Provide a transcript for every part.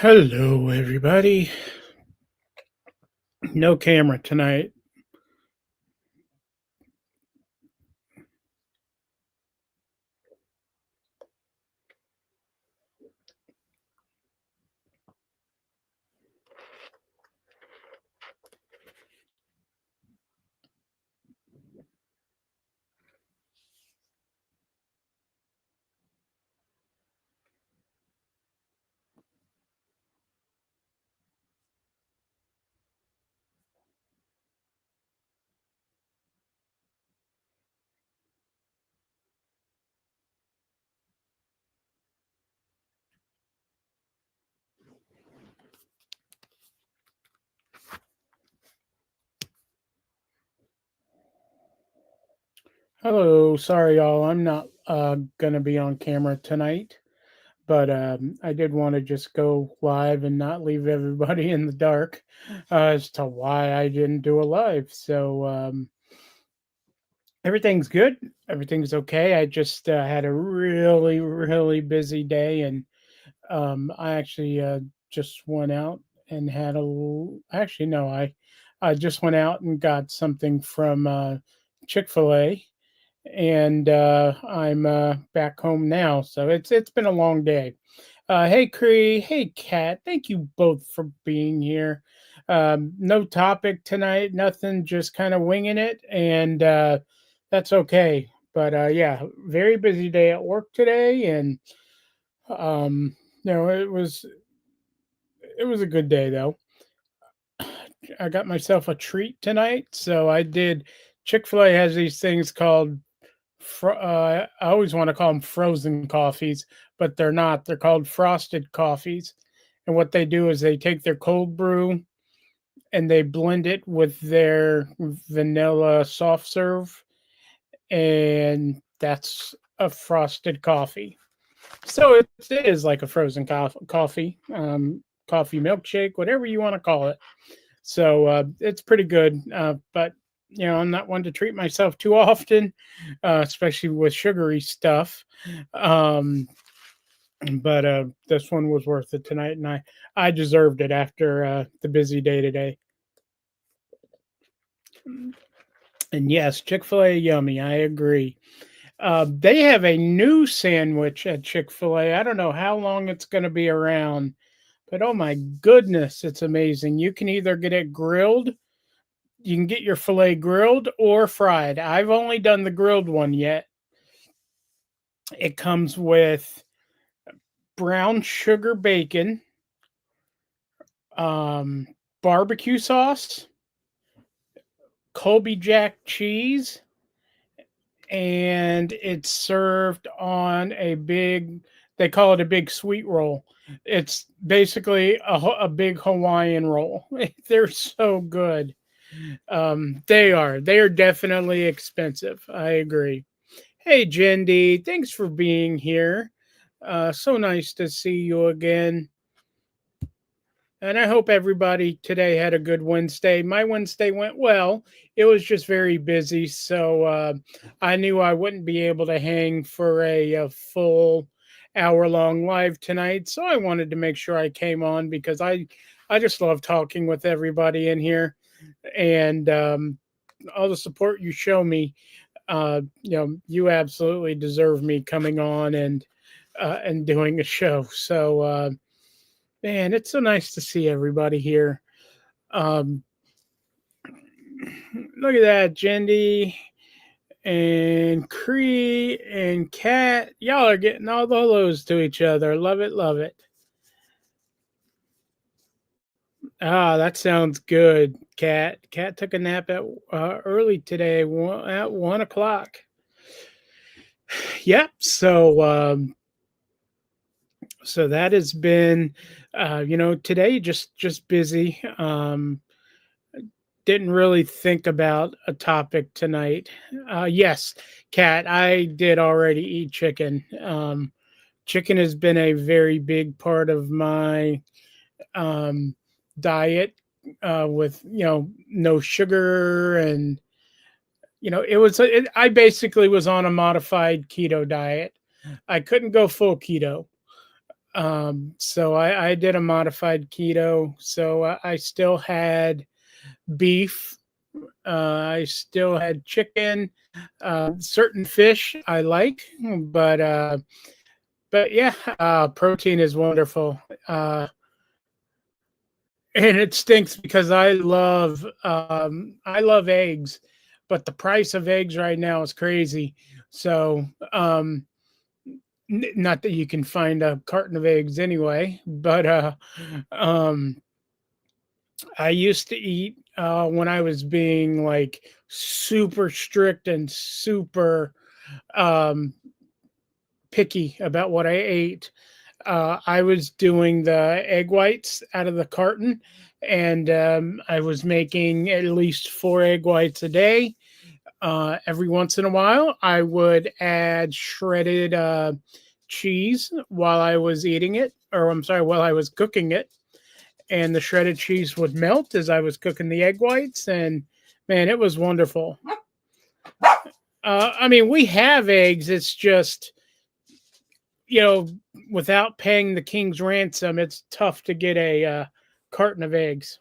Hello, everybody. No camera tonight. Hello, sorry, y'all. I'm not gonna be on camera tonight, but I did want to just go live and not leave everybody in the dark as to why I didn't do a live. So everything's good. Everything's okay. I just had a really busy day, and I actually just went out and had actually no, I just went out and got something from Chick-fil-A, and I'm back home now. So it's been a long day. Hey Cree, hey Kat, thank you both for being here. No topic tonight, nothing, just kind of winging it, and that's okay. But yeah, very busy day at work today, and um, it was a good day though. I got myself a treat tonight, so I did. Chick-fil-A has these things called I always want to call them frozen coffees, but they're not. They're called frosted coffees. And what they do is they take their cold brew and they blend it with their vanilla soft serve, and that's a frosted coffee. So it is like a frozen coffee milkshake, whatever you want to call it. So it's pretty good. But I'm not one to treat myself too often, especially with sugary stuff. Um, but this one was worth it tonight, and I deserved it after the busy day today. And yes, Chick-fil-A yummy. I agree. They have a new sandwich at Chick-fil-A. I don't know how long it's going to be around, but oh my goodness, it's amazing. You can either get it grilled, you can get your filet grilled or fried. I've only done the grilled one yet. It comes with brown sugar bacon, um, barbecue sauce, Colby Jack cheese, and it's served on a big, they call it a big sweet roll. It's basically a big Hawaiian roll. They're so good. They are definitely expensive. I agree. Hey, Jendi, thanks for being here. So nice to see you again. And I hope everybody today had a good Wednesday. My Wednesday went well. It was just very busy, so I knew I wouldn't be able to hang for a full hour-long live tonight. So I wanted to make sure I came on because I just love talking with everybody in here, and all the support you show me. You absolutely deserve me coming on and doing a show. So, man, it's so nice to see everybody here. Um, Look at that, Jendi and Cree and Kat. Y'all are getting all the hellos to each other. Love it, love it. Ah, that sounds good, Kat. Kat took a nap at early today, at 1 o'clock. Yep. So that has been today just busy. Didn't really think about a topic tonight. Yes, Kat, I did already eat chicken. Chicken has been a very big part of my um, diet, with no sugar, and I basically was on a modified keto diet. I couldn't go full keto. So I did a modified keto. So I still had beef. I still had chicken. Certain fish I like, but uh, but yeah, protein is wonderful. And it stinks because I love eggs, but the price of eggs right now is crazy. So not that you can find a carton of eggs anyway, but um, I used to eat when I was being like super strict and super um, picky about what I ate. I was doing the egg whites out of the carton, and I was making at least 4 egg whites a day. Every once in a while, I would add shredded cheese while I was eating it, or I'm sorry, while I was cooking it. And the shredded cheese would melt as I was cooking the egg whites. And man, it was wonderful. I mean, we have eggs. It's just, you know, without paying the king's ransom, it's tough to get a carton of eggs.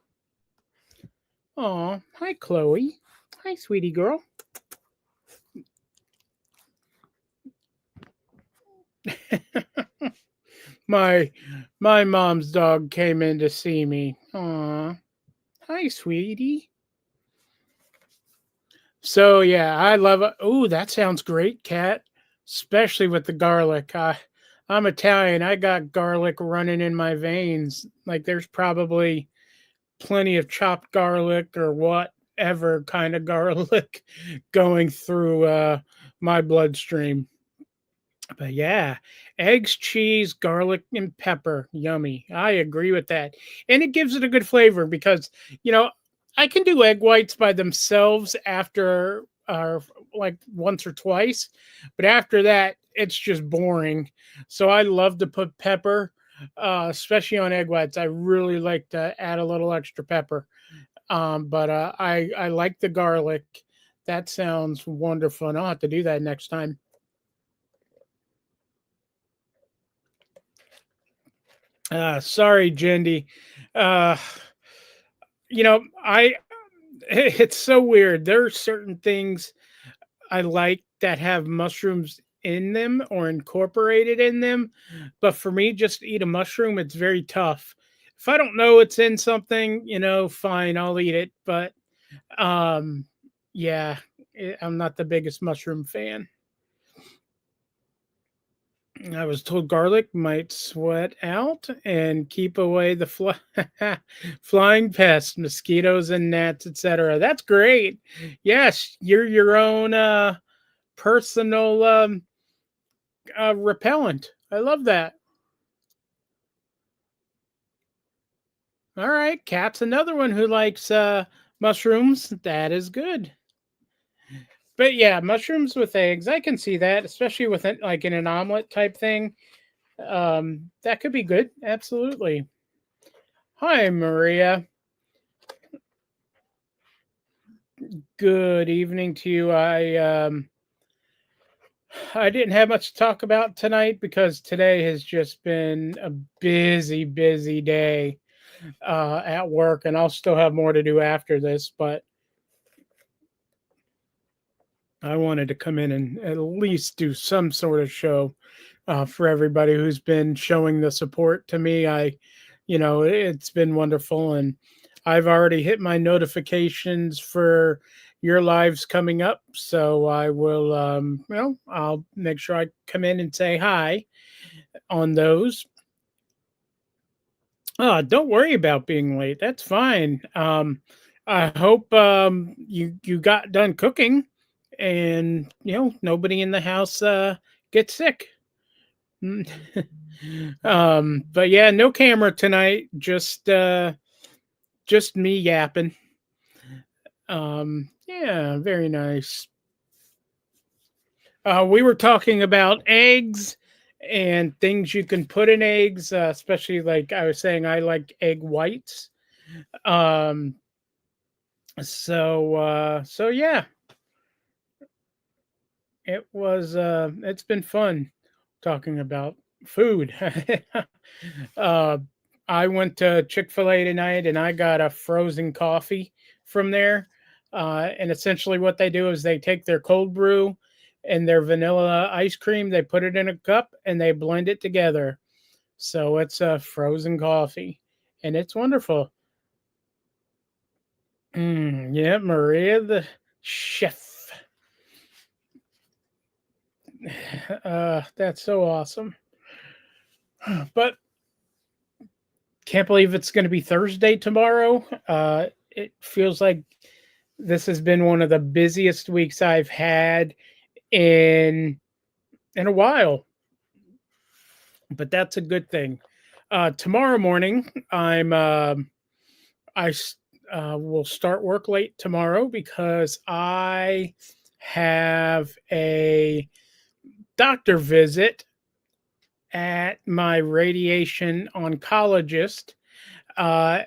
Oh, hi, Chloe. Hi, sweetie girl. my my mom's dog came in to see me. Aw, hi, sweetie. So yeah, I love it. Oh, that sounds great, Kat. Especially with the garlic. I'm Italian. I got garlic running in my veins. Like there's probably plenty of chopped garlic or whatever kind of garlic going through my bloodstream. But yeah, eggs, cheese, garlic, and pepper. Yummy. I agree with that. And it gives it a good flavor because, you know, I can do egg whites by themselves after like once or twice, but after that, it's just boring. So I love to put pepper, especially on egg whites. I really like to add a little extra pepper. But I like the garlic. That sounds wonderful. And I'll have to do that next time. Sorry, Jindy. Uh, I it's so weird. There are certain things I like that have mushrooms in them or incorporated in them, but for me, just to eat a mushroom, it's very tough. If I don't know it's in something, fine, I'll eat it. But um, yeah, I'm not the biggest mushroom fan. I was told garlic might sweat out and keep away the flying pests, mosquitoes and gnats, etc. That's great. Yes, you're your own personal repellent. I love that. All right, Cat's another one who likes mushrooms. That is good. But yeah, mushrooms with eggs, I can see that, especially with it like in an omelet type thing. That could be good. Absolutely. Hi, Maria. Good evening to you. I didn't have much to talk about tonight because today has just been a busy, busy day at work, and I'll still have more to do after this. But I wanted to come in and at least do some sort of show for everybody who's been showing the support to me. It's been wonderful, and I've already hit my notifications for your lives coming up. So I will, I'll make sure I come in and say hi on those. Don't worry about being late. That's fine. I hope you got done cooking, and nobody in the house gets sick. But yeah, no camera tonight. Just me yapping. Yeah, very nice. We were talking about eggs and things you can put in eggs, especially like I was saying, I like egg whites. Um, so yeah, it's been fun talking about Food. uh, I went to Chick-fil-A tonight and I got a frozen coffee from there. And essentially, what they do is they take their cold brew and their vanilla ice cream, they put it in a cup and they blend it together. So it's a frozen coffee and it's wonderful. Yeah, Maria the chef. That's so awesome. But can't believe it's going to be Thursday tomorrow. It feels like this has been one of the busiest weeks I've had in a while, but that's a good thing. Tomorrow morning, I will start work late tomorrow because I have a doctor visit at my radiation oncologist. Uh,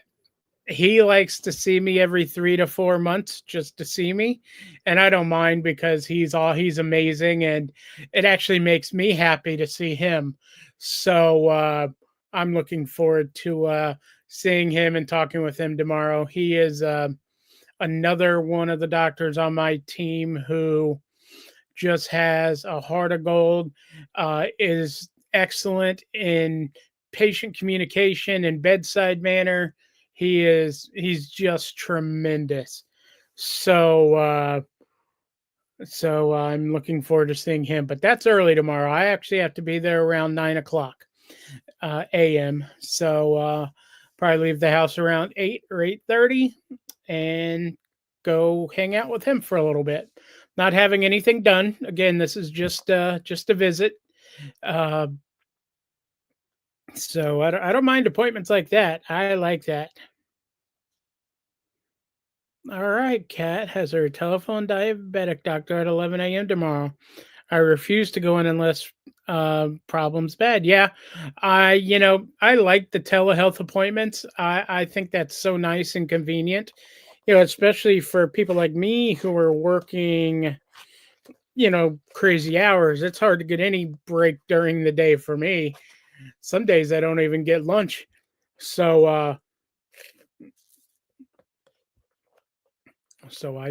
he likes to see me every 3 to 4 months just to see me, and I don't mind because he's amazing, and it actually makes me happy to see him. So I'm looking forward to seeing him and talking with him tomorrow. He is another one of the doctors on my team who just has a heart of gold, is excellent in patient communication and bedside manner. He's just tremendous. So I'm looking forward to seeing him. But that's early tomorrow. I actually have to be there around 9 o'clock a.m. So probably leave the house around 8 or 8:30 and go hang out with him for a little bit. Not having anything done. Again, this is just a visit. Uh, so I don't mind appointments like that. I like that. All right, Kat has her telephone diabetic doctor at 11 a.m. tomorrow. I refuse to go in unless problems bad. Yeah, I like the telehealth appointments. I think that's so nice and convenient. Especially for people like me who are working, crazy hours. It's hard to get any break during the day for me. Some days I don't even get lunch. So I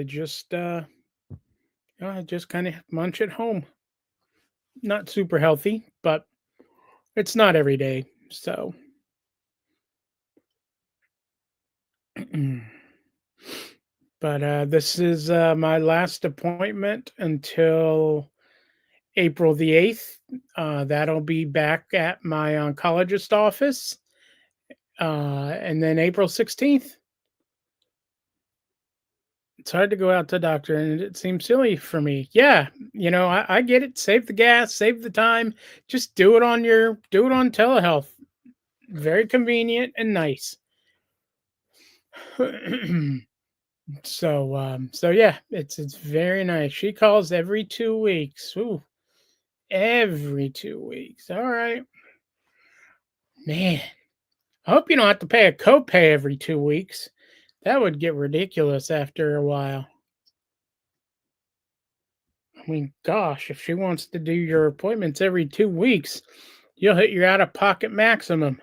just I just kind of munch at home. Not super healthy, but it's not every day. So but this is my last appointment until April the 8th. That'll be back at my oncologist office. And then April 16th, it's hard to go out to the doctor and it seems silly for me. Yeah, I get it. Save the gas, save the time. Just do it on telehealth. Very convenient and nice. So yeah, it's very nice. She calls every 2 weeks. Ooh, every 2 weeks. All right. Man. I hope you don't have to pay a copay every 2 weeks. That would get ridiculous after a while. I mean, gosh, if she wants to do your appointments every 2 weeks, you'll hit your out of pocket maximum.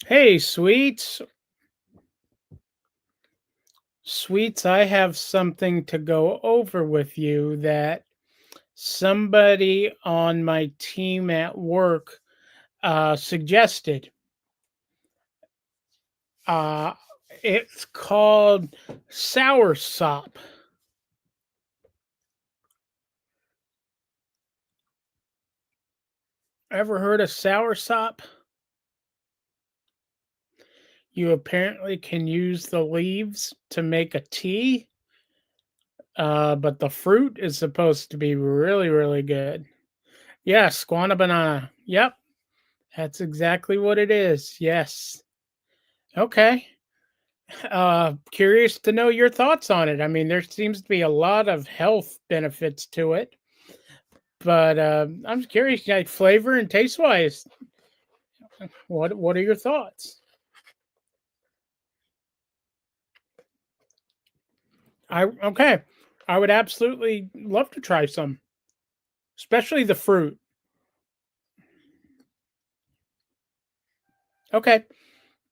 Hey, sweets. Sweets, I have something to go over with you that somebody on my team at work suggested. Uh, it's called sour sop. Ever heard of sour sop? You apparently can use the leaves to make a tea, but the fruit is supposed to be really, really good. Yeah, squana banana. Yep, that's exactly what it is. Yes. Okay. Curious to know your thoughts on it. I mean, there seems to be a lot of health benefits to it, but I'm curious, like flavor and taste wise. What are your thoughts? I okay. I would absolutely love to try some, especially the fruit. Okay.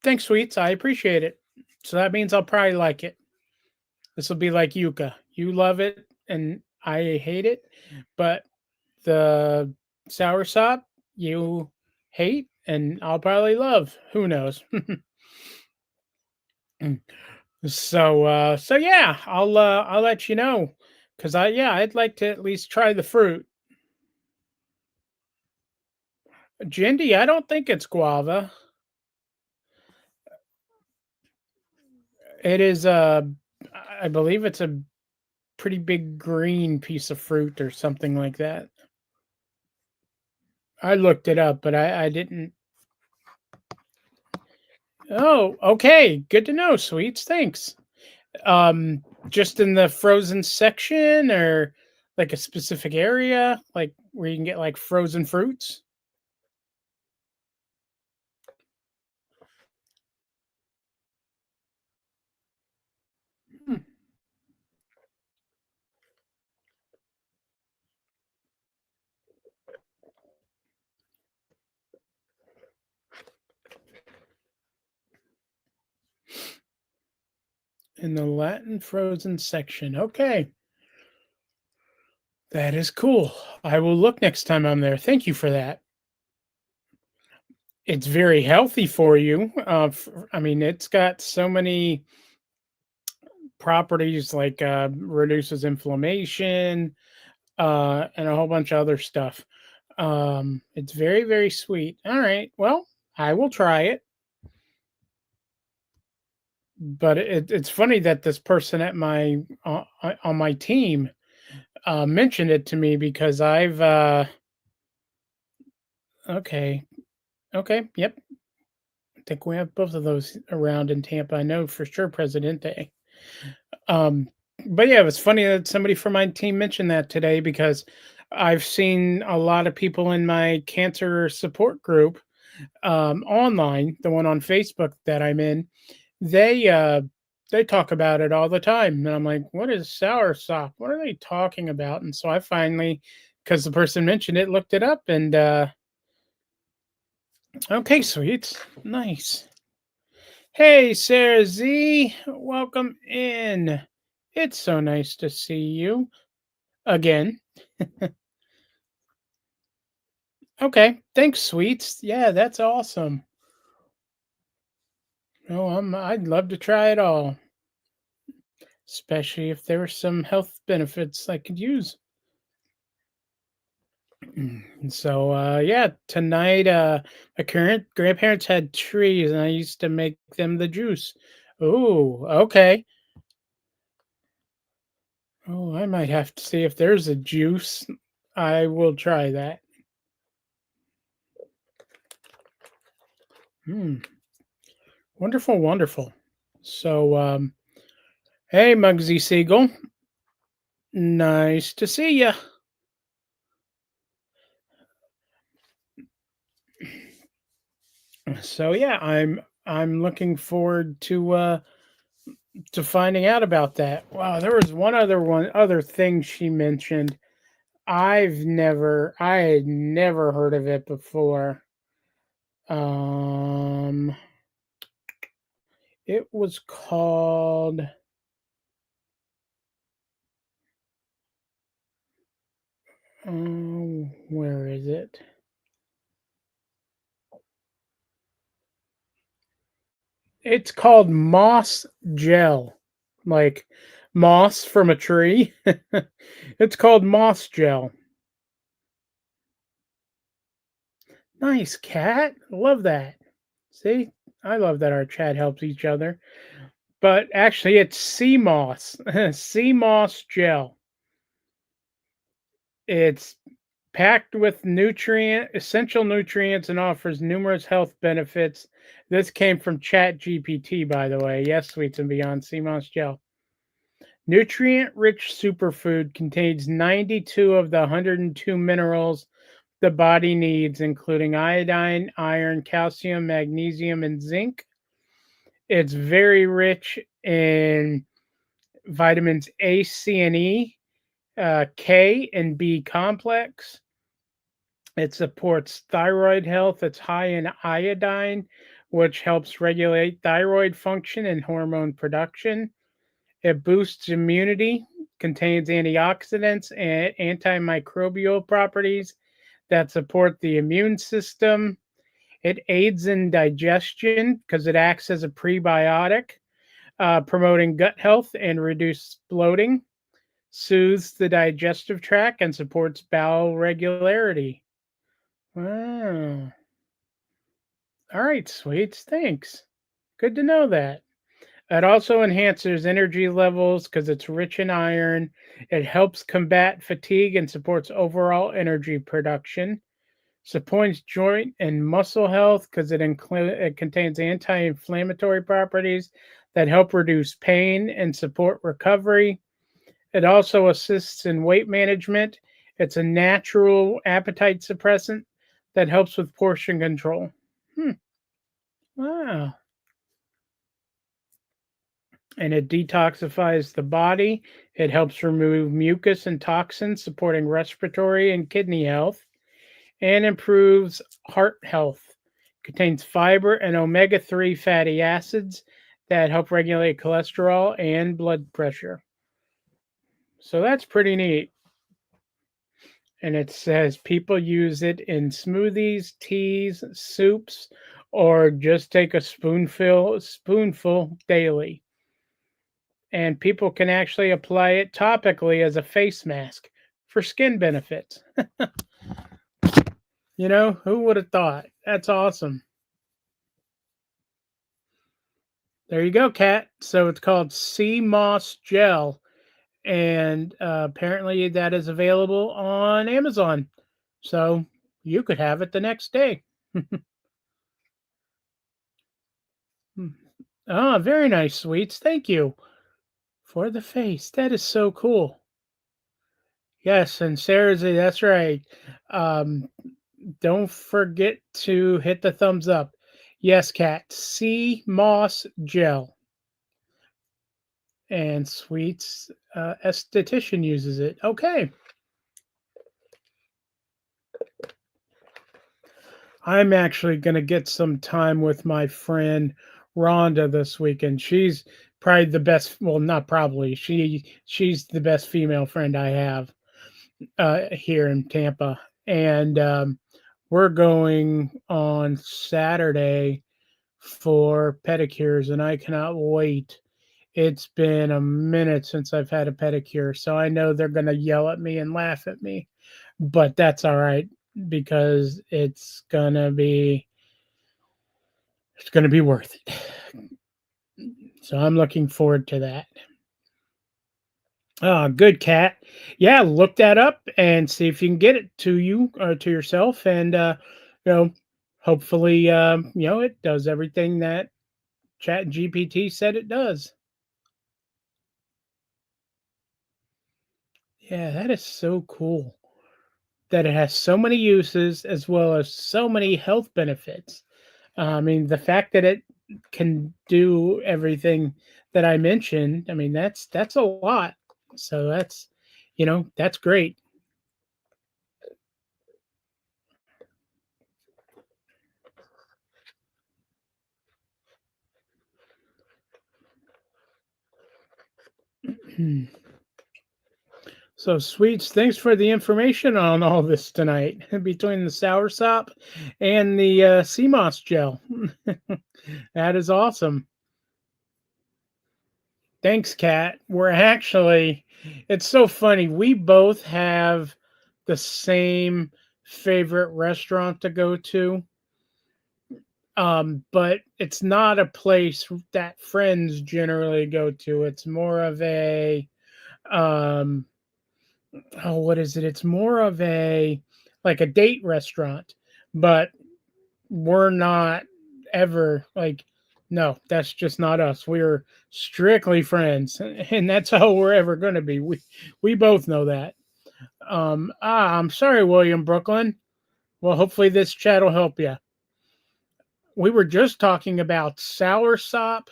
Thanks, sweets. I appreciate it. So that means I'll probably like it. This will be like yucca. You love it and I hate it, but the sour sop you hate and I'll probably love. Who knows? So yeah, I'll let you know cuz I'd like to at least try the fruit. Gindy, I don't think it's guava. It is I believe it's a pretty big green piece of fruit or something like that. I looked it up, but I didn't. Oh, okay. Good to know, sweets. Thanks. Just in the frozen section or like a specific area, like where you can get like frozen fruits? Hmm. In the Latin frozen section. Okay. That is cool. I will look next time I'm there. Thank you for that. It's very healthy for you. I mean, it's got so many properties like reduces inflammation, and a whole bunch of other stuff. It's very, very sweet. All right. Well, I will try it. But it's funny that this person at my on my team mentioned it to me because I've okay, okay, yep. I think we have both of those around in Tampa. I know for sure Presidente. Um, but yeah, it was funny that somebody from my team mentioned that today because I've seen a lot of people in my cancer support group online, the one on Facebook that I'm in, they uh they talk about it all the time. And I'm like, what is sour sop? What are they talking about? And so I finally, because the person mentioned it, looked it up and okay, sweet. Nice. Hey Sarah Z, welcome in. It's so nice to see you again. Okay, thanks, sweets. Yeah, that's awesome. Oh, I'd love to try it all. Especially if there were some health benefits I could use. And so yeah, tonight my current grandparents had trees and I used to make them the juice. Oh, okay. Oh, I might have to see if there's a juice. I will try that. Hmm. Wonderful, wonderful. So hey Muggsy Siegel. Nice to see you. So yeah, I'm looking forward to finding out about that. Wow, there was one other thing she mentioned. I had never heard of it before. Um, it was called. Oh, where is it? It's called moss gel, like moss from a tree. It's called moss gel. Nice cat. Love that. See, I love that our chat helps each other. But actually, it's sea moss. Sea moss gel. It's packed with nutrient essential nutrients and offers numerous health benefits. This came from Chat GPT, by the way. Yes, sweets and beyond. Sea moss gel. Nutrient rich superfood contains 92 of the 102 minerals the body needs, including iodine, iron, calcium, magnesium, and zinc. It's very rich in vitamins A, C, and E, K, and B complex. It supports thyroid health. It's high in iodine, which helps regulate thyroid function and hormone production. It boosts immunity, contains antioxidants and antimicrobial properties that support the immune system. It aids in digestion because it acts as a prebiotic, promoting gut health and reduce bloating, soothes the digestive tract, and supports bowel regularity. Wow. All right, sweets. Thanks. Good to know that. It also enhances energy levels because it's rich in iron. It helps combat fatigue and supports overall energy production. Supports joint and muscle health because it contains anti-inflammatory properties that help reduce pain and support recovery. It also assists in weight management. It's a natural appetite suppressant that helps with portion control. Hmm. Wow. And it detoxifies the body. It helps remove mucus and toxins, supporting respiratory and kidney health, and improves heart health. Contains fiber and omega-3 fatty acids that help regulate cholesterol and blood pressure. So that's pretty neat. And it says people use it in smoothies, teas, soups, or just take a spoonful daily. And people can actually apply it topically as a face mask for skin benefits. Who would have thought? That's awesome. There you go, Kat. So it's called sea moss gel, and apparently that is available on Amazon. So you could have it the next day. Ah, very nice, sweets. Thank you for the face. That is so cool. Yes, and Sarah's that's right. Um, don't forget to hit the thumbs up. Yes, Cat. Sea moss gel and sweets esthetician uses it. Okay, I'm actually gonna get some time with my friend Rhonda this weekend. She's probably the best. Well, not probably. She's the best female friend I have here in Tampa, and we're going on Saturday for pedicures, and I cannot wait. It's been a minute since I've had a pedicure, so I know they're going to yell at me and laugh at me, but that's all right because it's going to be worth it. So I'm looking forward to that. Good, Cat. Yeah, look that up and see if you can get it to you or to yourself, and you know, hopefully, it does everything that Chat GPT said it does. Yeah, that is so cool that it has so many uses as well as so many health benefits. I mean, the fact that it can do everything that I mentioned, I mean, that's a lot. So that's great. So, Sweets, thanks for the information on all this tonight between the soursop and the CMOS gel. That is awesome. Thanks, Kat. It's so funny. We both have the same favorite restaurant to go to, but it's not a place that friends generally go to. It's more of um, what is it? It's more of like a date restaurant, but we're not ever like, no, that's just not us. We're strictly friends, and that's how we're ever going to be. We both know that. I'm sorry, William Brooklyn. Well, hopefully this chat will help you. We were just talking about soursop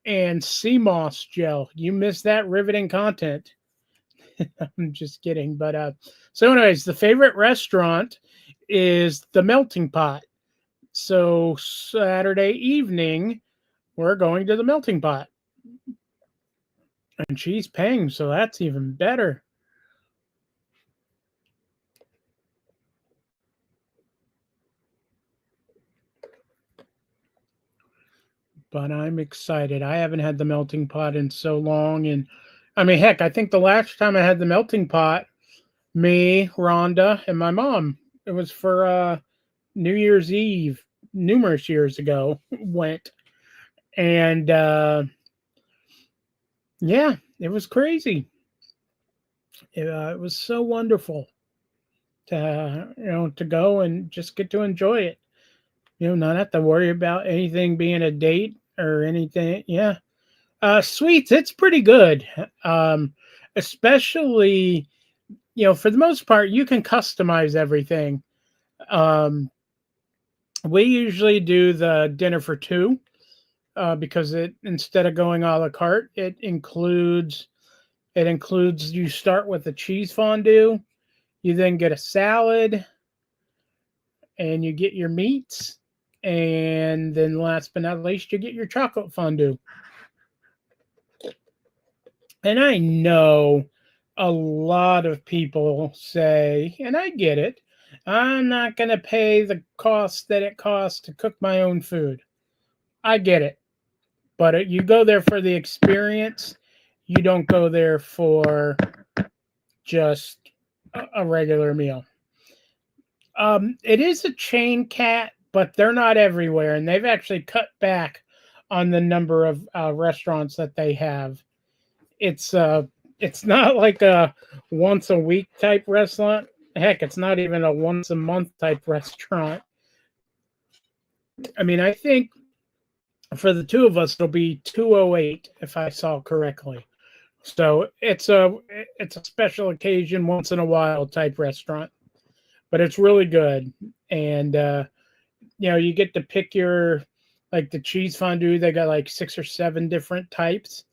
and sea moss gel. You missed that riveting content. I'm just kidding. But so anyways, the favorite restaurant is the Melting Pot. So Saturday evening, we're going to the Melting Pot. And she's paying, so that's even better. But I'm excited. I haven't had the Melting Pot in so long. And I mean, heck, I think the last time I had the Melting Pot, me, Rhonda, and my mom, it was for New Year's Eve numerous years ago, went. And yeah, it was crazy. It was so wonderful to go and just get to enjoy it. Not have to worry about anything being a date or anything. Yeah. Sweets, it's pretty good. Um, Especially, for the most part, you can customize everything. Um, we usually do the dinner for two because it instead of going a la carte, it includes you start with the cheese fondue, you then get a salad, and you get your meats, and then last but not least, you get your chocolate fondue. And I know a lot of people say, and I get it, I'm not going to pay the cost that it costs to cook my own food. I get it. But you go there for the experience. You don't go there for just a regular meal. It is a chain, cat, but they're not everywhere. And they've actually cut back on the number of restaurants that they have. It's uh, it's not like a once a week type restaurant. Heck, it's not even a once a month type restaurant. I mean, I think for the two of us, it'll be 208 if I saw correctly. So it's a special occasion, once in a while type restaurant, but it's really good. And you get to pick your like the cheese fondue. They got like six or seven different types,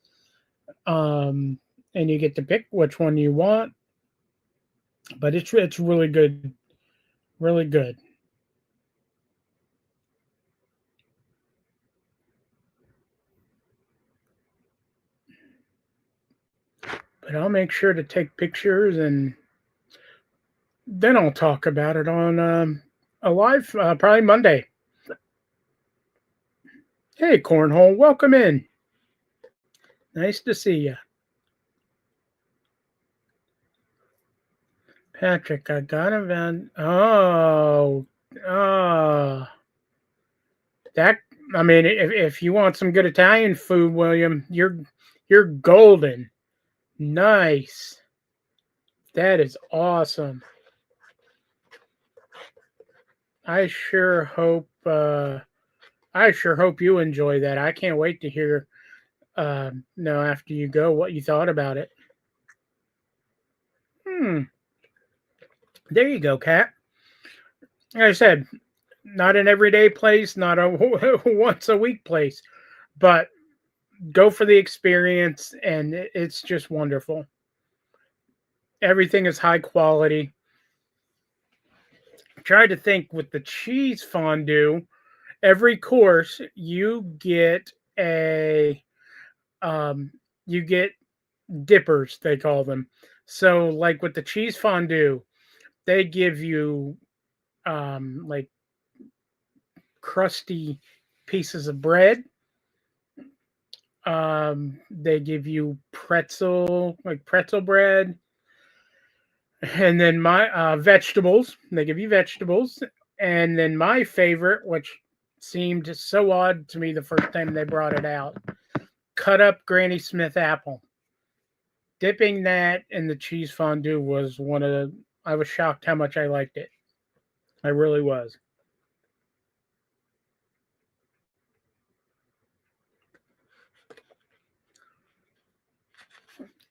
and you get to pick which one you want. But it's really good, really good. But I'll make sure to take pictures and then I'll talk about it on a live probably Monday. Hey, Cornhole, welcome in. Nice to see you. Patrick, I got a van. Oh, that. I mean, if you want some good Italian food, William, you're golden. Nice. That is awesome. I sure hope. I sure hope you enjoy that. I can't wait to hear. No, after you go, what you thought about it. Hmm. There you go, Kat. Like I said, not an everyday place, not a once a week place, but go for the experience, and it's just wonderful. Everything is high quality. Try to think with the cheese fondue, every course a um, you get dippers, they call them. So like with the cheese fondue, they give you like crusty pieces of bread. They give you like pretzel bread, and then my vegetables. They give you vegetables, and then my favorite, which seemed so odd to me the first time they brought it out, cut up Granny Smith apple. Dipping that in the cheese fondue was one of the. I was shocked how much I liked it. I really was.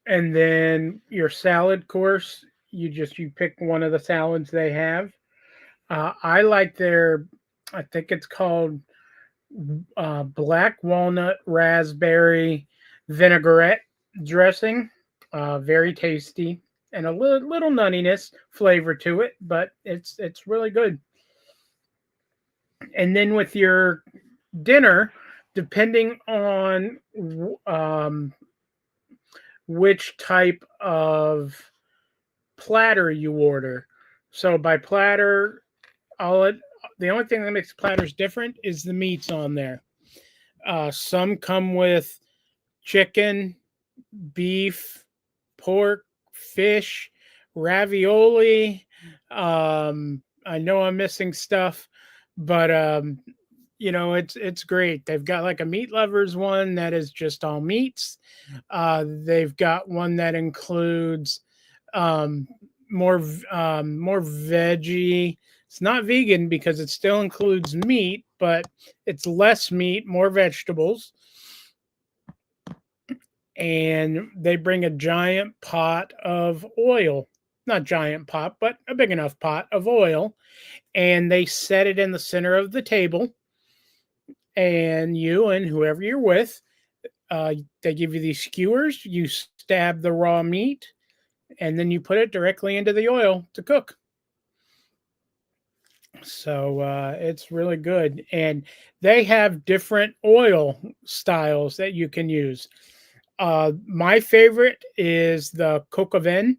And then your salad course, you pick one of the salads they have. I like their, I think it's called black walnut raspberry vinaigrette dressing. Very tasty and a little nuttiness flavor to it, but it's really good. And then with your dinner, depending on which type of platter you order. So by platter, all it the only thing that makes platters different is the meats on there. Some come with chicken, beef, pork, fish, ravioli. I know I'm missing stuff, but it's great. They've got like a meat lovers one that is just all meats. They've got one that includes um, more veggie. It's not vegan because it still includes meat, but it's less meat, more vegetables. And they bring a giant pot of oil. Not giant pot, but a big enough pot of oil. And they set it in the center of the table. And you and whoever you're with, they give you these skewers. You stab the raw meat, and then you put it directly into the oil to cook. So it's really good. And they have different oil styles that you can use. My favorite is the coq au vin.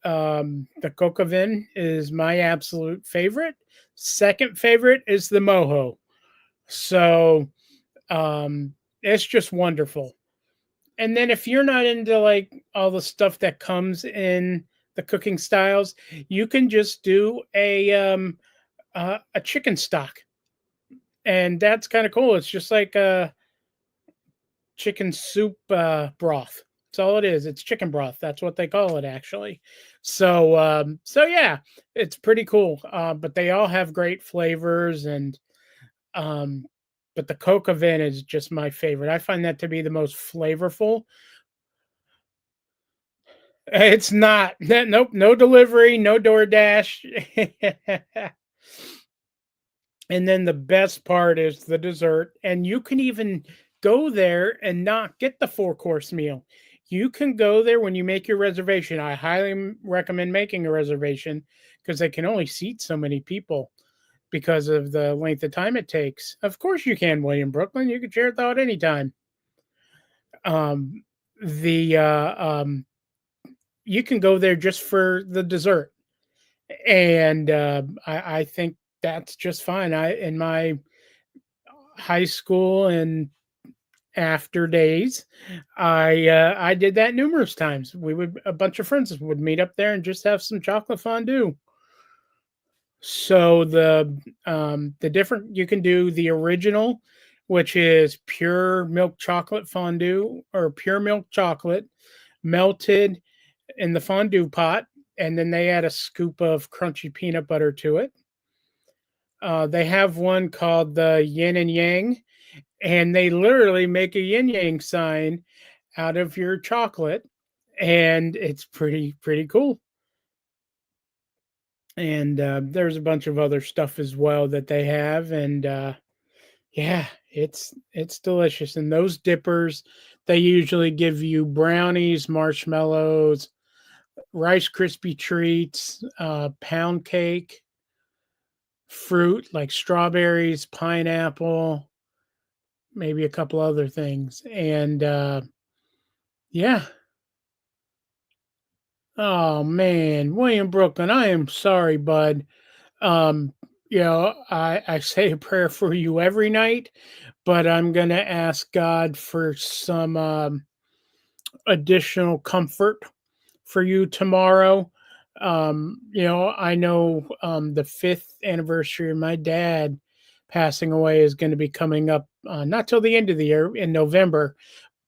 The coq au vin is my absolute favorite. Second favorite is the mojo. So um, it's just wonderful. And then if you're not into like all the stuff that comes in the cooking styles, you can just do a chicken stock, and that's kind of cool. It's just like a chicken soup broth. That's all it is. It's chicken broth. That's what they call it actually. So yeah, it's pretty cool. But they all have great flavors, and um, but the coq au vin is just my favorite. I find that to be the most flavorful. It's not. Nope. No delivery. No DoorDash. And then the best part is the dessert. And you can even go there and not get the four-course meal. You can go there when you make your reservation. I highly recommend making a reservation because they can only seat so many people because of the length of time it takes. Of course, you can, William Brooklyn. You can share it out anytime. Um, the You can go there just for the dessert, and I think that's just fine. I in my high school and after days, I did that numerous times. We would A bunch of friends would meet up there and just have some chocolate fondue. So the different you can do the original, which is pure milk chocolate fondue or pure milk chocolate melted in the fondue pot, and then they add a scoop of crunchy peanut butter to it. They have one called the yin and yang, and they literally make a yin yang sign out of your chocolate, and it's pretty cool. And there's a bunch of other stuff as well that they have, and yeah, it's delicious. And those dippers, they usually give you brownies, marshmallows, Rice Krispie treats, pound cake, fruit like strawberries, pineapple, maybe a couple other things. And yeah. Oh man, William Brooklyn, I am sorry, bud. Um, I say a prayer for you every night, but I'm gonna ask God for some additional comfort for you tomorrow. I know the fifth anniversary of my dad passing away is going to be coming up not till the end of the year in November,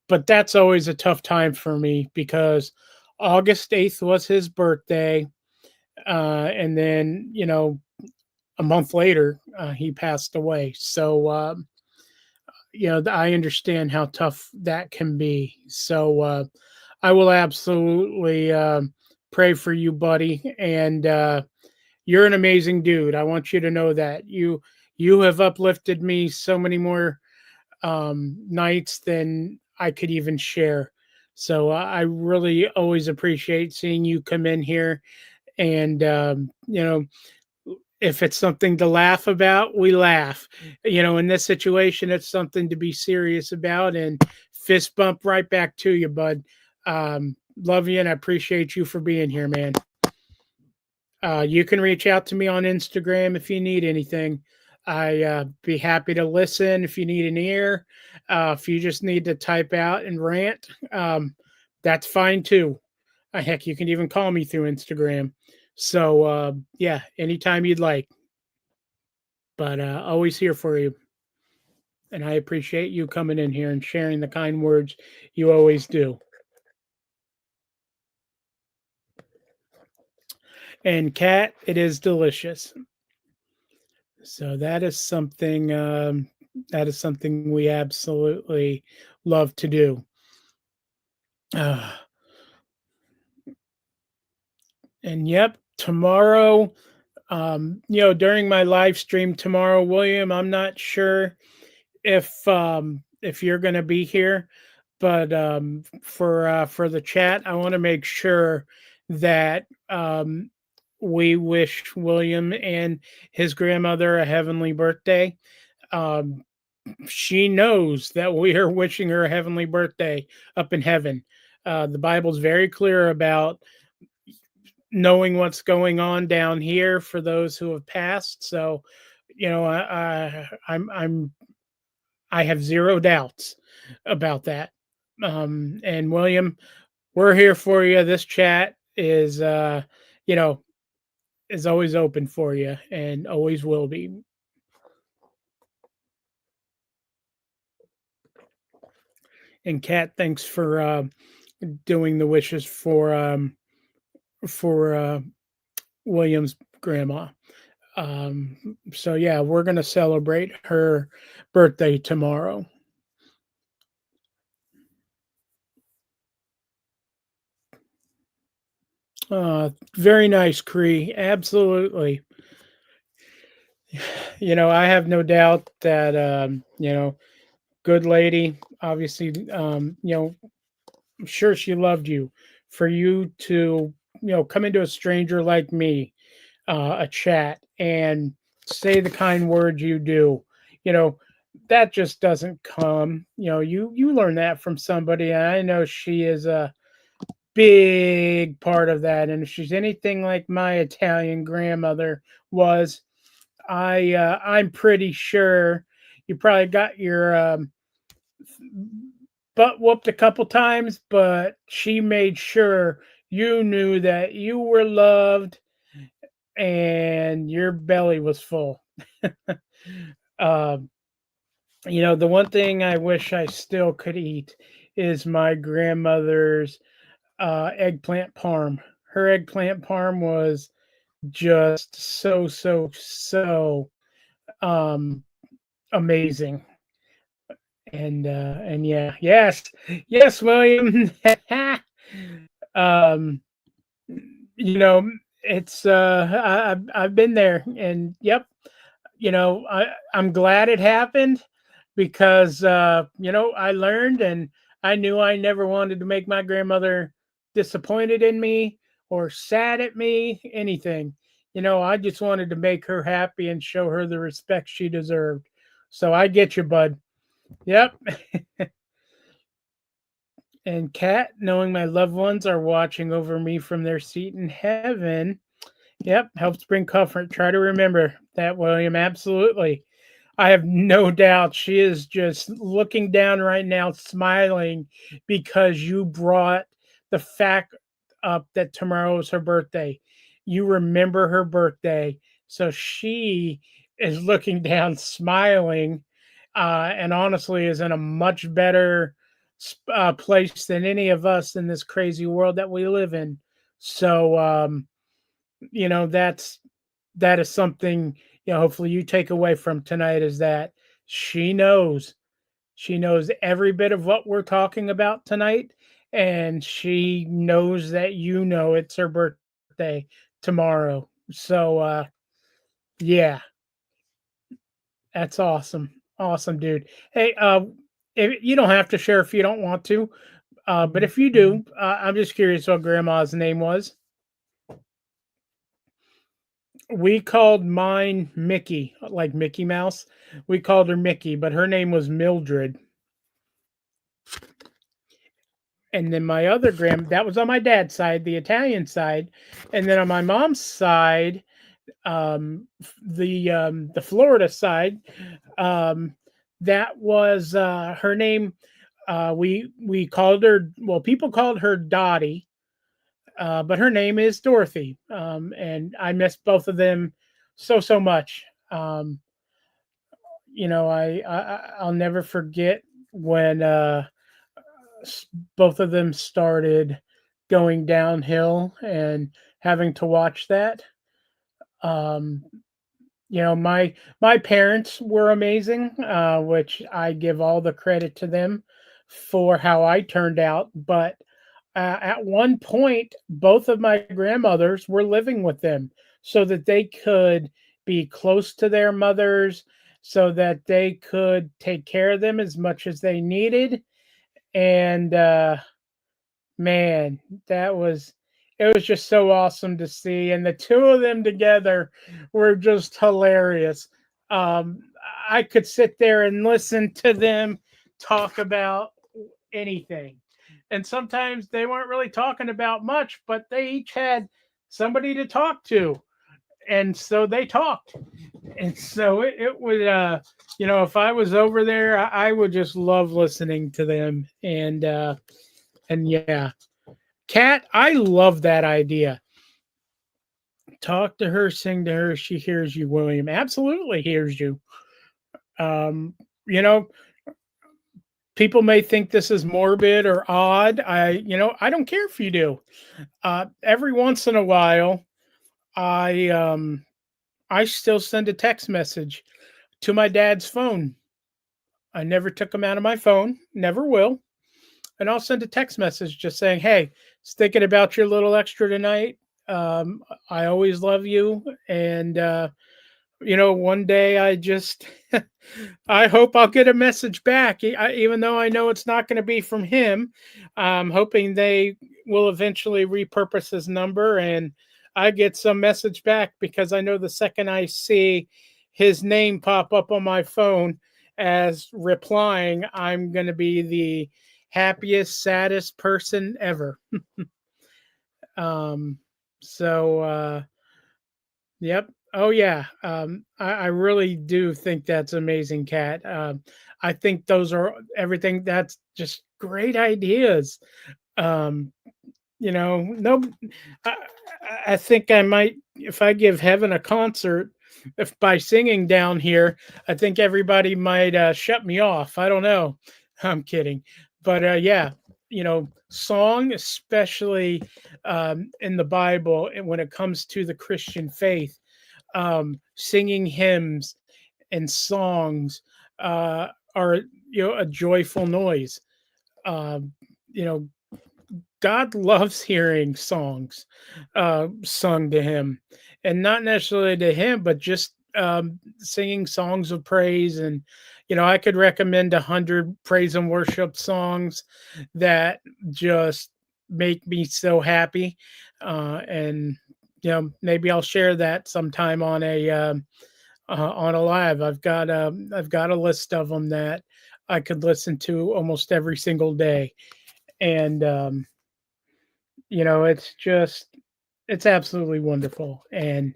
but that's always a tough time for me because August 8th was his birthday. And then, a month later, he passed away. So, I understand how tough that can be. So, I will absolutely pray for you, buddy. And you're an amazing dude. I want you to know that You have uplifted me so many more nights than I could even share. So I really always appreciate seeing you come in here. And, if it's something to laugh about, we laugh. In this situation, it's something to be serious about. And fist bump right back to you, bud. Love you and I appreciate you for being here, man. You can reach out to me on Instagram if you need anything. I be happy to listen if you need an ear. If you just need to type out and rant, that's fine too. Heck, you can even call me through Instagram. So yeah, anytime you'd like. But always here for you. And I appreciate you coming in here and sharing the kind words you always do. And Kat, it is delicious. So that is something we absolutely love to do. Uh, and yep, tomorrow, during my live stream tomorrow, William, I'm not sure if you're going to be here, but for the chat, I want to make sure that we wish William and his grandmother a heavenly birthday. Um, she knows that we are wishing her a heavenly birthday up in heaven. The Bible's very clear about knowing what's going on down here for those who have passed. So, I have zero doubts about that. And William, we're here for you. This chat is, you know, is always open for you and always will be. And Kat, thanks for doing the wishes for William's grandma. So yeah, we're gonna celebrate her birthday tomorrow. Very nice, Cree. Absolutely. I have no doubt that good lady. Obviously, I'm sure she loved you. For you to come into a stranger like me, a chat, and say the kind words you do, you know, that just doesn't come. You learn that from somebody. And I know she is a big part of that. And if she's anything like my Italian grandmother was, I'm pretty sure you probably got your butt whooped a couple times, but she made sure you knew that you were loved and your belly was full. um, the one thing I wish I still could eat is my grandmother's eggplant parm. Her eggplant parm was just so um, amazing. And yeah, yes, William. um, you know, it's I've been there, and yep, I'm glad it happened because I learned, and I knew I never wanted to make my grandmother disappointed in me or sad at me, anything. I just wanted to make her happy and show her the respect she deserved. So I get you, bud. Yep. And Kat, knowing my loved ones are watching over me from their seat in heaven, yep, helps bring comfort. Try to remember that, William. Absolutely. I have no doubt she is just looking down right now, smiling because you brought the fact up that tomorrow is her birthday. You remember her birthday. So she is looking down, smiling, and honestly is in a much better place than any of us in this crazy world that we live in. So, that's that is something hopefully you take away from tonight is that she knows she knows every bit of what we're talking about tonight, and she knows that it's her birthday tomorrow. So yeah, That's awesome. Awesome, dude. Hey, if you don't have to share if you don't want to, but if you do, I'm just curious what grandma's name was. We called mine Mickey, like Mickey Mouse. We called her Mickey, but her name was Mildred. And then my other that was on my dad's side, the Italian side, and then on my mom's side, the Florida side, um, that was her name. We called her, well, people called her Dottie, but her name is Dorothy. And I miss both of them so much. I'll never forget when both of them started going downhill and having to watch that. Um, my parents were amazing, which I give all the credit to them for how I turned out. But at one point, both of my grandmothers were living with them so that they could be close to their mothers, so that they could take care of them as much as they needed. And man, that was it was just so awesome to see, and the two of them together were just hilarious. Um, I could sit there and listen to them talk about anything, and sometimes they weren't really talking about much, but they each had somebody to talk to, and so they talked. And so it would, if I was over there, I would just love listening to them. And yeah, Kat, I love that idea. Talk to her, sing to her. She hears you, William. Absolutely hears you. Um, you know, people may think this is morbid or odd. I don't care if you do. Every once in a while, I um, I still send a text message to my dad's phone. I never took him out of my phone, never will. And I'll send a text message just saying, "Hey, just thinking about your little extra tonight. I always love you, and one day I just, I hope I'll get a message back, even though I know it's not going to be from him. I'm hoping they will eventually repurpose his number and I get some message back because I know the second I see his name pop up on my phone as replying, I'm going to be the happiest, saddest person ever. Um, so, yep. Oh yeah. I really do think that's amazing, Kat. I think those are everything. That's just great ideas. Um, no, I, I think I might, if I give heaven a concert, if by singing down here, I think everybody might shut me off. I don't know. I'm kidding, but yeah, song, especially in the Bible, and when it comes to the Christian faith, singing hymns and songs are a joyful noise. Um, you know, God loves hearing songs sung to Him, and not necessarily to Him, but just singing songs of praise. And I could recommend 100 praise and worship songs that just make me so happy. And maybe I'll share that sometime on a live. I've got a list of them that I could listen to almost every single day, and it's just it's absolutely wonderful. And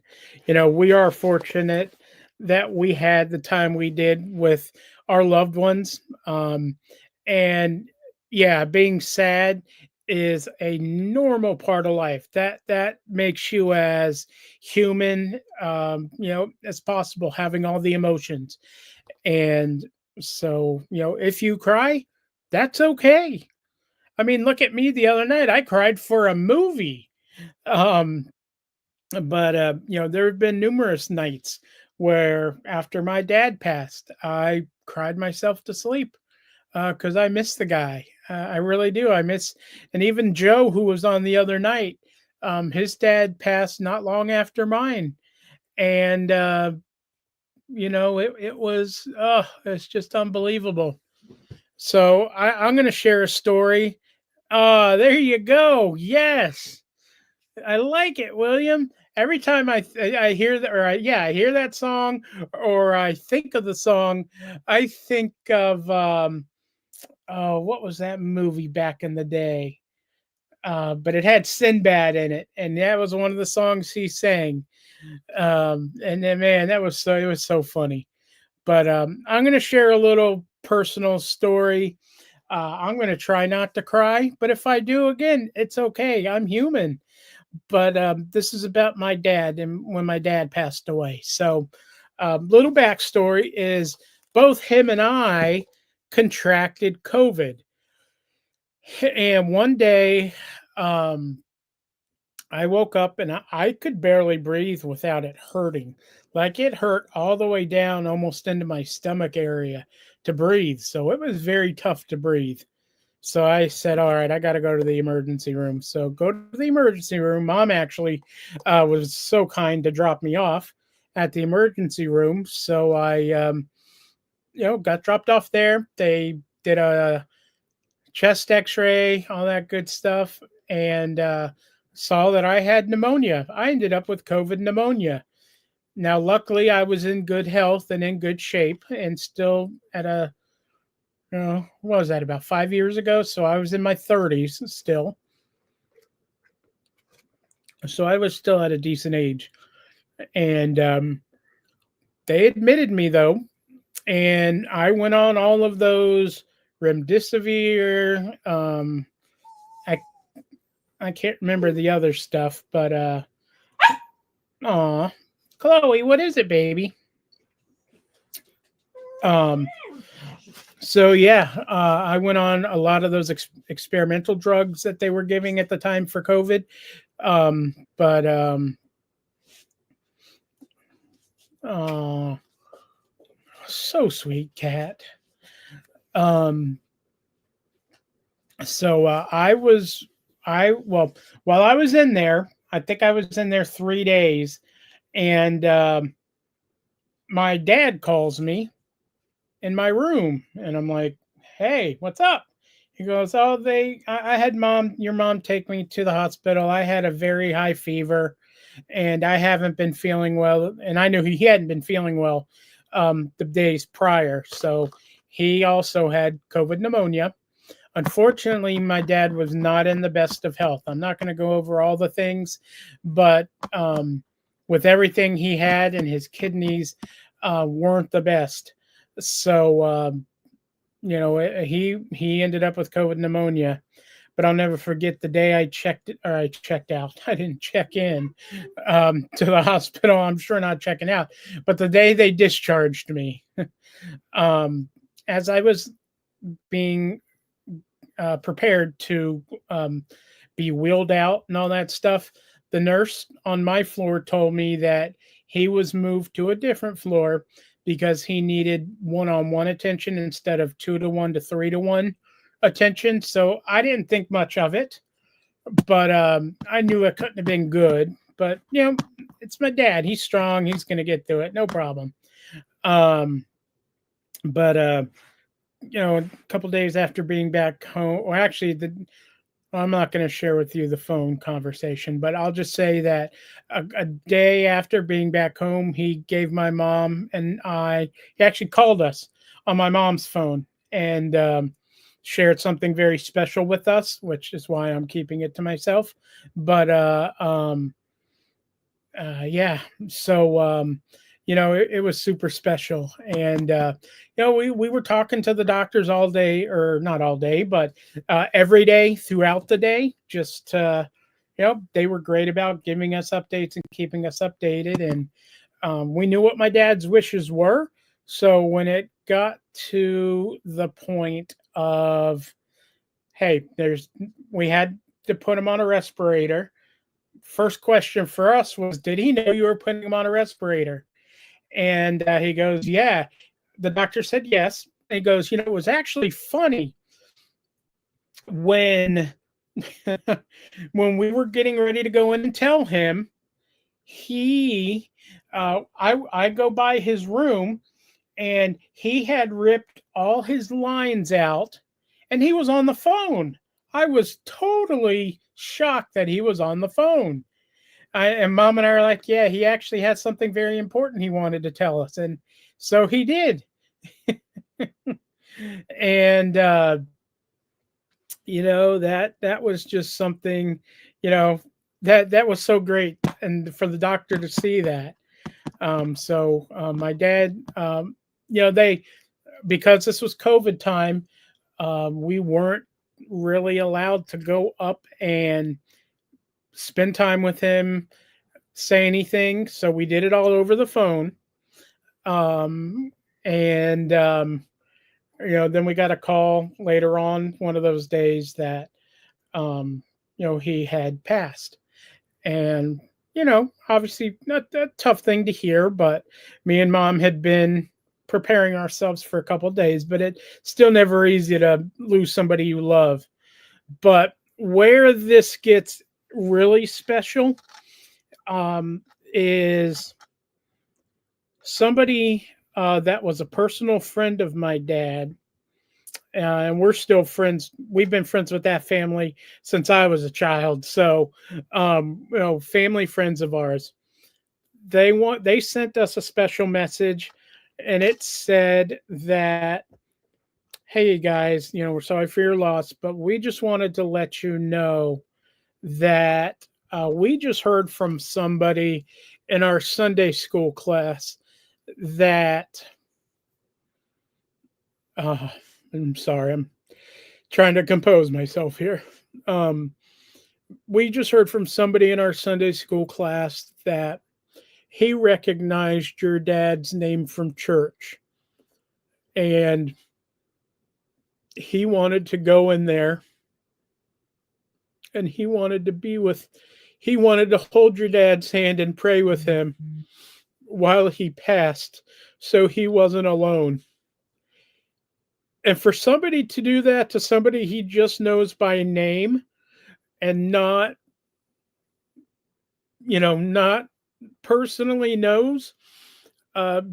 we are fortunate that we had the time we did with our loved ones. And yeah, being sad is a normal part of life. That makes you as human, as possible, having all the emotions. And so, if you cry, that's okay. I mean, look at me the other night. I cried for a movie. Um, but there have been numerous nights where after my dad passed, I cried myself to sleep because I miss the guy. I really do. I miss, and even Joe, who was on the other night, his dad passed not long after mine, and it was, oh, it's just unbelievable. So I'm going to share a story. There you go. Yes. I like it, William. Every time I hear that, or I hear that song, or I think of the song, I think of oh, what was that movie back in the day? But it had Sinbad in it, and that was one of the songs he sang. And then, man, it was so funny. But I'm going to share a little personal story. I'm going to try not to cry, but if I do, again, it's okay. I'm human. But this is about my dad and when my dad passed away. So, little backstory is both him and I contracted COVID. And one day, um, I woke up and I could barely breathe without it hurting. Like it hurt all the way down almost into my stomach area to breathe. So it was very tough to breathe. So I said, all right, I got to go to the emergency room. So go to the emergency room. Mom actually was so kind to drop me off at the emergency room. So I, got dropped off there. They did a chest x-ray, all that good stuff, and saw that I had pneumonia. I ended up with COVID pneumonia. Now, luckily, I was in good health and in good shape and still at a, what was that, about 5 years ago? So I was in my 30s still. So I was still at a decent age. And they admitted me, though, and I went on all of those remdesivir. I I can't remember the other stuff, but aw, Chloe, what is it, baby? Um, so yeah, I went on a lot of those experimental drugs that they were giving at the time for COVID. But oh, so sweet, cat. Um, so I well, while I was in there, I think I was in there 3 days, and my dad calls me in my room, and I'm like, "Hey, what's up?" He goes, "Oh, I had your mom take me to the hospital. I had a very high fever, and I haven't been feeling well." And I knew he hadn't been feeling well the days prior, so he also had COVID pneumonia. Unfortunately, my dad was not in the best of health. I'm not going to go over all the things, but with everything he had, and his kidneys weren't the best. So he ended up with COVID pneumonia. But I'll never forget the day I checked it, or I checked out. I didn't check in to the hospital. I'm sure not checking out, but the day they discharged me, um, as I was being prepared to be wheeled out and all that stuff, the nurse on my floor told me that he was moved to a different floor because he needed one-on-one attention instead of 2-to-1 to 3-to-1 attention. So I didn't think much of it, but I knew it couldn't have been good. But it's my dad. He's strong. He's going to get through it. No problem. Um, but a couple days after being back home, or actually I'm not going to share with you the phone conversation, but I'll just say that a day after being back home, he gave my mom and he actually called us on my mom's phone and shared something very special with us, which is why I'm keeping it to myself. But yeah, so it was super special, and we were talking to the doctors all day, or not all day, but every day throughout the day. Just they were great about giving us updates and keeping us updated, and we knew what my dad's wishes were. So when it got to the point of, hey, we had to put him on a respirator. First question for us was, did he know you were putting him on a respirator? And he goes, yeah. The doctor said yes. And he goes, it was actually funny when when we were getting ready to go in and tell him, he I go by his room, and he had ripped all his lines out, and he was on the phone. I was totally shocked that he was on the phone. And mom and I are like, yeah, he actually had something very important he wanted to tell us. And so he did. And, that was just something, you know, that was so great. And for the doctor to see that. My dad, they, because this was COVID time, we weren't really allowed to go up and spend time with him, say anything. So we did it all over the phone. Um, and, then we got a call later on one of those days that, um, he had passed. And, obviously not a tough thing to hear, but me and mom had been preparing ourselves for a couple of days, but it's still never easy to lose somebody you love. But where this gets really special, is somebody that was a personal friend of my dad, and we're still friends. We've been friends with that family since I was a child. So, family friends of ours. They sent us a special message, and it said that, "Hey guys, we're sorry for your loss, but we just wanted to let you know that we just heard from somebody in our Sunday school class that." Uh, I'm sorry, I'm trying to compose myself here. Um, we just heard from somebody in our Sunday school class that he recognized your dad's name from church, and he wanted to go in there, and he wanted to hold your dad's hand and pray with him while he passed, so he wasn't alone. And for somebody to do that to somebody he just knows by name, and not personally knows,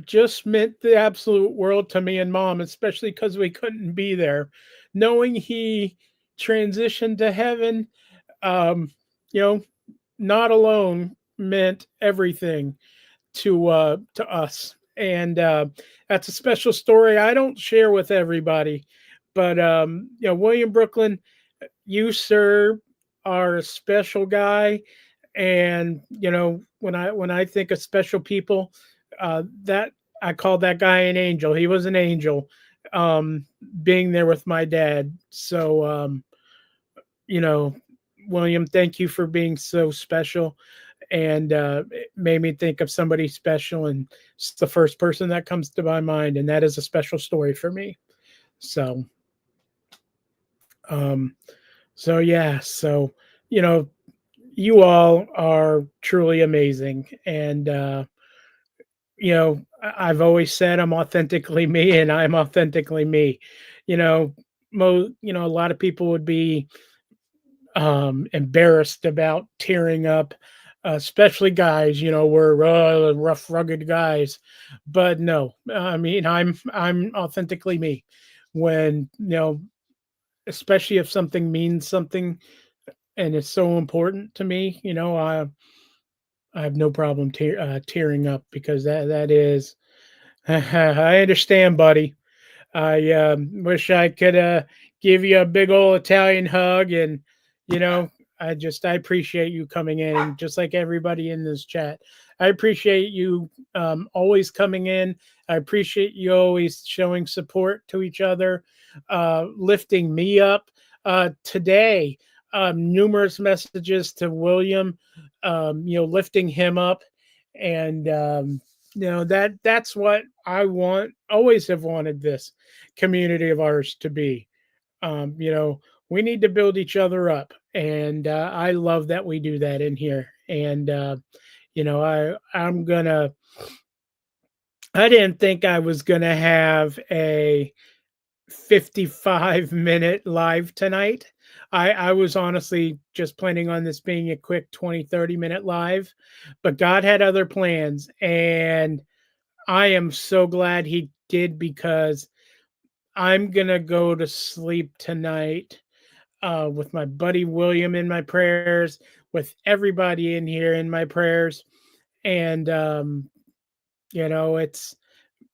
just meant the absolute world to me and mom, especially because we couldn't be there. Knowing he transitioned to heaven, um, you know, not alone, meant everything to us. And that's a special story I don't share with everybody. But William Brooklyn, you, sir, are a special guy. And when I think of special people, that I call that guy an angel. He was an angel, um, being there with my dad. So, you know, William, thank you for being so special. And it made me think of somebody special, and it's the first person that comes to my mind, and that is a special story for me. So, um, so you know, you all are truly amazing. And I've always said I'm authentically me, and I'm authentically me. You know, a lot of people would be embarrassed about tearing up, especially guys. We're rough, rugged guys, but no, I mean, I'm authentically me. When especially if something means something and it's so important to me, I have no problem tearing up, because that is. I understand, buddy. I wish I could give you a big old Italian hug, and you know, I appreciate you coming in, and just like everybody in this chat, I appreciate you always coming in. I appreciate you always showing support to each other, lifting me up. Today, numerous messages to William, lifting him up, and that's what I want. Always have wanted this community of ours to be. um you know we need to build each other up, and I love that we do that in here. And I didn't think I was gonna have a 55-minute live tonight. I was honestly just planning on this being a quick 20-30 minute live, but God had other plans. And I am so glad He did, because I'm going to go to sleep tonight with my buddy William in my prayers, with everybody in here in my prayers. And, it's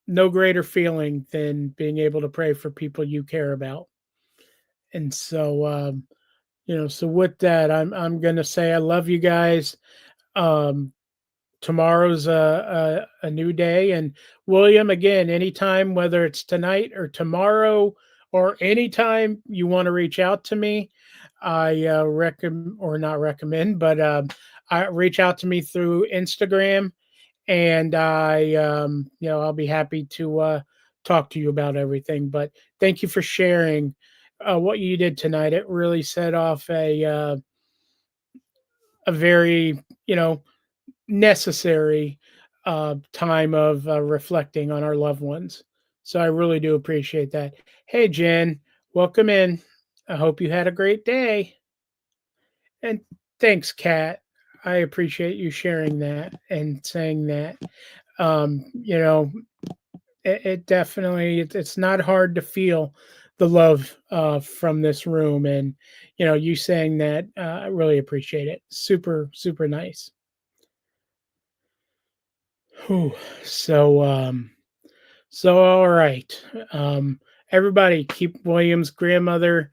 no greater feeling than being able to pray for people you care about. And so, so with that, I'm gonna say I love you guys. Um, Tomorrow's a new day, and William, again, anytime, whether it's tonight or tomorrow or anytime you want to reach out to me, I recommend, or not recommend, but I reach out to me through Instagram, and I'll be happy to talk to you about everything. But thank you for sharing what you did tonight. It really set off a very necessary time of reflecting on our loved ones. So I really do appreciate that. Hey, Jen, welcome in. I hope you had a great day. And thanks, Kat. I appreciate you sharing that and saying that. Um, you know, it definitely, it's not hard to feel the love from this room. And, you saying that, I really appreciate it. Super, super nice. Whew. So, all right. Um, Everybody keep William's grandmother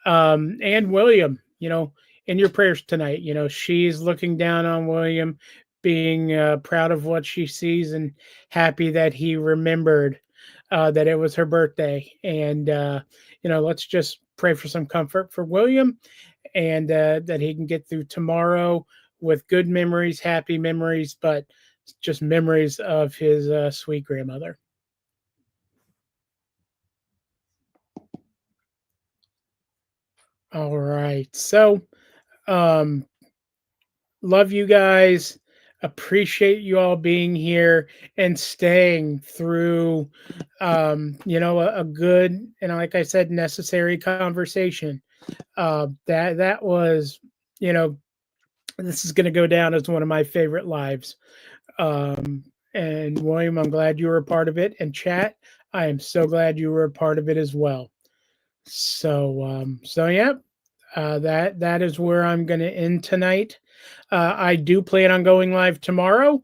and William, in your prayers tonight. She's looking down on William, being proud of what she sees and happy that he remembered that it was her birthday. And, let's just pray for some comfort for William, and that he can get through tomorrow with good memories, happy memories, but just memories of his sweet grandmother. All right. So, um, love you guys. Appreciate you all being here and staying through, a good, and like I said, necessary conversation. That was, you know, this is going to go down as one of my favorite lives. Um, and William, I'm glad you were a part of it. And chat, I am so glad you were a part of it as well. So yeah, that is where I'm going to end tonight. I do plan on going live tomorrow.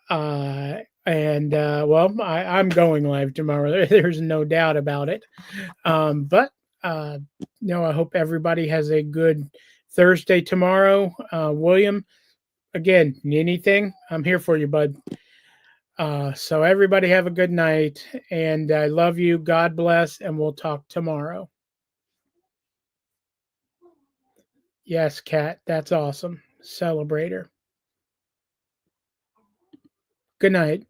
And well, I'm going live tomorrow. There's no doubt about it. But I hope everybody has a good Thursday tomorrow. William, again, need anything? I'm here for you, bud. So everybody have a good night, and I love you. God bless, and we'll talk tomorrow. Yes, Kat, that's awesome. Celebrate her. Good night.